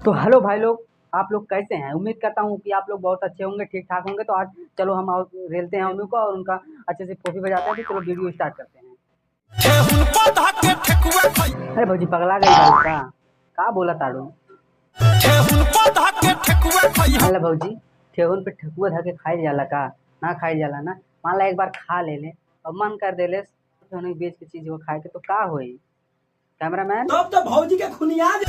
तो हेलो भाई लोग, आप लोग कैसे हैं? उम्मीद करता हूँ कि आप लोग बहुत अच्छे होंगे, ठीक ठाक होंगे। तो आज चलो हम रेलते हैं उन्हीं को और उनका अच्छे से फोफी बजाते हैं। तो चलो वीडियो स्टार्ट करते हैं। अरे भौजी पगला गई भाई का बोला ताड़ू? अरे भौजी ठेहुन पे ठेकुआ धके खाई जाला का? ना खाई जाला ना। मान ला एक बार खा ले और मन कर देले बेच के चीज वो खाए के तो का होई? कैमरामैन तब तो भौजी के खुनिया जी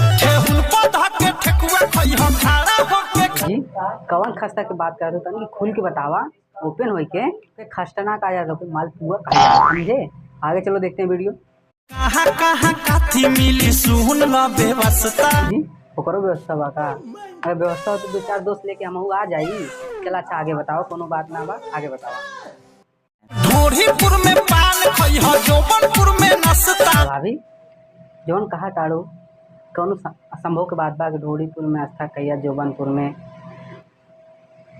कवन खस्ता के बात कर तनी खुल के बतावा, ओपन होई के खस्ता ना का जा मालपुआ का समझे। आगे चलो देखते हैं वीडियो। कहां कहां काथी मिली सुन ल व्यवस्था जी ओकरो व्यवस्था बा का? अगर व्यवस्था हो तो दो चार दोस्त लेके हम आ जाई। चला अच्छा आगे बताओ, कोनो बात ना बा, आगे बताओ। ढोरीपुर में पान खइह जोबनपुर में नाश्ता। भाभी जौन कहा ताड़ू कौनो असंभव के बात बा कि ढोरीपुर में नाश्ता कहिया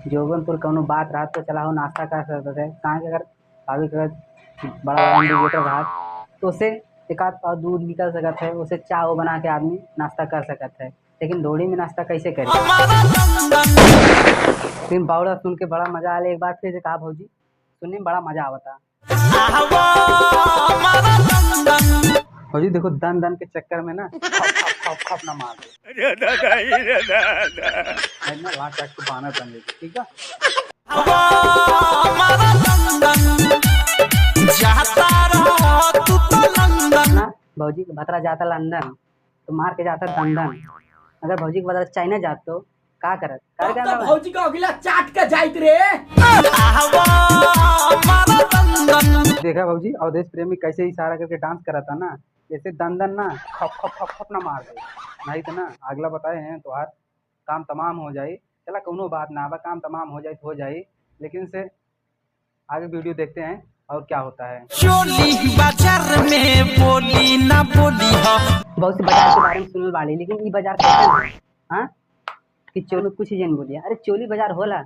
जोबनपुर कौनो बात रहा तो चला हो नाश्ता कर सकते थे। कहाँ के अगर भाभी का बड़ा बड़ा इंडिकेटर रहा तो उसे एक आध पाव दूध निकल सकता है, उसे चाय वो बना के आदमी नाश्ता कर सकता है। लेकिन ढोरी में नाश्ता कैसे करे? लेकिन बावड़ा सुन के बड़ा मजा आया। एक बार फिर से कहा भौजी सुनने में बड़ा मजा आवता। भौजी देखो दन दन के चक्कर में ना खप ना मार दे ना लाख को बानर बन ले, ठीक है? ना भौजी के भतरा जाता लंदन तो मार के जाता दंदन। अगर भौजी के भतरा चाइना जात तो का करत? तो भौजी को अगला चाट के जाइत रे। देखा भौजी अवधेश प्रेमी कैसे इशारा करके डांस करा था ना, जैसे दंदन ना खप ना मार दे, नहीं तो ना अगला बताए हैं तो हर काम तमाम हो जाए। चला कोनो बात ना बा, काम तमाम हो जाए तो हो जाए। लेकिन से आगे वीडियो देखते हैं और क्या होता है। चोली बाजार में बोली ना बोली हो। बहुत से बाजार के बारे में सुनल बाड़ी, लेकिन ई बाजार कैसे है? हाँ कि चोली कुछ ही जन बोलिया। अरे चोली बाजार होला,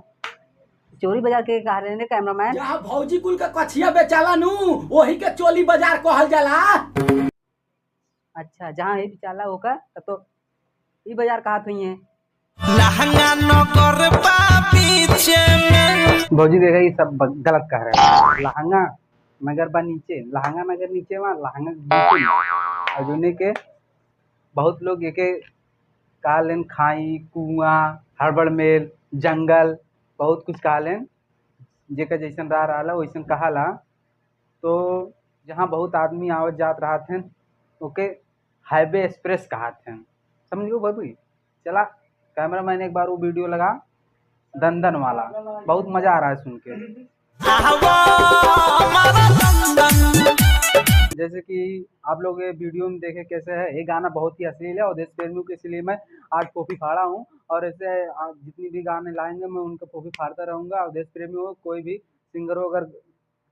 चोरी बाजार के कहा रहे कैमरामैन? जहाँ भौजी कुल का कछिया बेचाला नु वही के चोली बाजार कहल जाला। अच्छा जहाँ ये बेचाला होगा तब तो ई बाजार कहा हुई है। लहंगा नगर बा पीछे में। भौजी देखा ये सब गलत कह रहे हैं। लहंगा नगर बा नीचे, लहंगा नगर नीचे वहाँ लहंगा नीचे और जोने के बहुत लोग ये के कालेन खाई कुआं हड़बड़ मेल जंगल बहुत कुछ कालेन जेका जैसन रहा वैसन कहाला। तो जहाँ बहुत आदमी आवत जात रहा थे ओके हाईवे एक्सप्रेस कहा थे, समझियो बाबू। चला कैमरा मैन एक बार वो वीडियो लगा दंदन वाला, बहुत मजा आ रहा है सुन के। जैसे कि आप लोग ये वीडियो में देखे कैसे है, ये गाना बहुत ही अश्लील है और देश प्रेमियों के इसलिए मैं आज फोफी फाड़ा हूँ। और ऐसे जितनी भी गाने लाएंगे मैं उनका फोफी फाड़ता रहूँगा। और देश प्रेमियों को कोई भी सिंगर हो अगर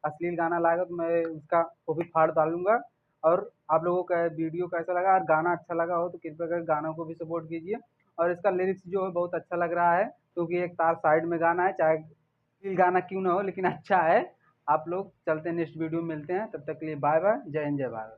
अश्लील गाना लाएगा तो मैं उसका फोफी फाड़ डालूंगा। और आप लोगों का वीडियो कैसा लगा और गाना अच्छा लगा हो तो कृपया कर गानों को भी सपोर्ट कीजिए। और इसका लिरिक्स जो है बहुत अच्छा लग रहा है क्योंकि एक तार साइड में गाना है, चाहे गाना क्यों ना हो लेकिन अच्छा है। आप लोग चलते हैं, नेक्स्ट वीडियो में मिलते हैं, तब तक के लिए बाय बाय, जय हिंद जय भारत।